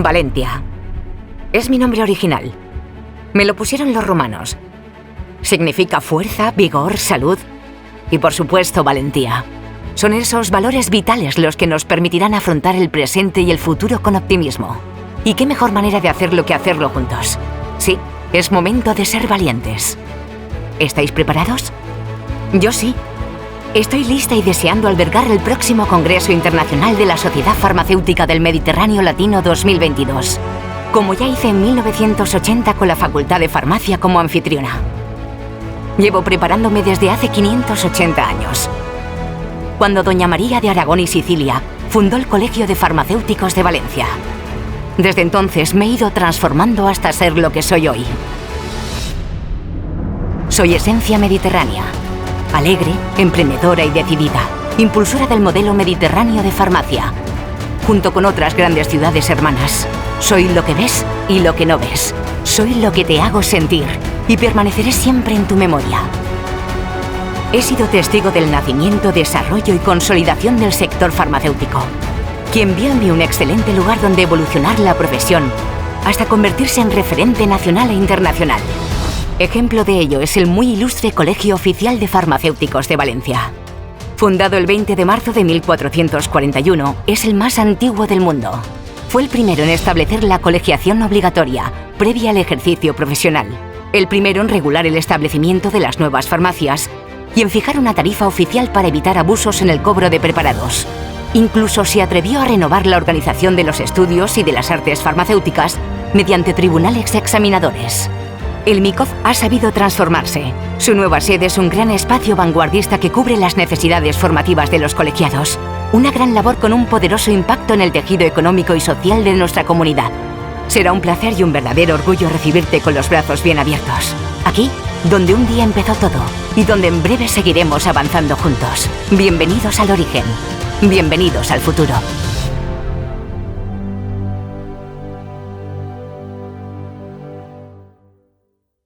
Valentia. Es mi nombre original. Me lo pusieron los romanos. Significa fuerza, vigor, salud y, por supuesto, valentía. Son esos valores vitales los que nos permitirán afrontar el presente y el futuro con optimismo. ¿Y qué mejor manera de hacerlo que hacerlo juntos? Sí, es momento de ser valientes. ¿Estáis preparados? Yo sí. Estoy lista y deseando albergar el próximo Congreso Internacional de la Sociedad Farmacéutica del Mediterráneo Latino 2022, como ya hice en 1980 con la Facultad de Farmacia como anfitriona. Llevo preparándome desde hace 580 años, cuando doña María de Aragón y Sicilia fundó el Colegio de Farmacéuticos de Valencia. Desde entonces me he ido transformando hasta ser lo que soy hoy. Soy esencia mediterránea, alegre, emprendedora y decidida, impulsora del modelo mediterráneo de farmacia, junto con otras grandes ciudades hermanas. Soy lo que ves y lo que no ves. Soy lo que te hago sentir y permaneceré siempre en tu memoria. He sido testigo del nacimiento, desarrollo y consolidación del sector farmacéutico, quien vio en mí un excelente lugar donde evolucionar la profesión hasta convertirse en referente nacional e internacional. Ejemplo de ello es el muy ilustre Colegio Oficial de Farmacéuticos de Valencia. Fundado el 20 de marzo de 1441, es el más antiguo del mundo. Fue el primero en establecer la colegiación obligatoria, previa al ejercicio profesional. El primero en regular el establecimiento de las nuevas farmacias y en fijar una tarifa oficial para evitar abusos en el cobro de preparados. Incluso se atrevió a renovar la organización de los estudios y de las artes farmacéuticas mediante tribunales examinadores. El MICOF ha sabido transformarse. Su nueva sede es un gran espacio vanguardista que cubre las necesidades formativas de los colegiados. Una gran labor con un poderoso impacto en el tejido económico y social de nuestra comunidad. Será un placer y un verdadero orgullo recibirte con los brazos bien abiertos. Aquí, donde un día empezó todo y donde en breve seguiremos avanzando juntos. Bienvenidos al origen. Bienvenidos al futuro.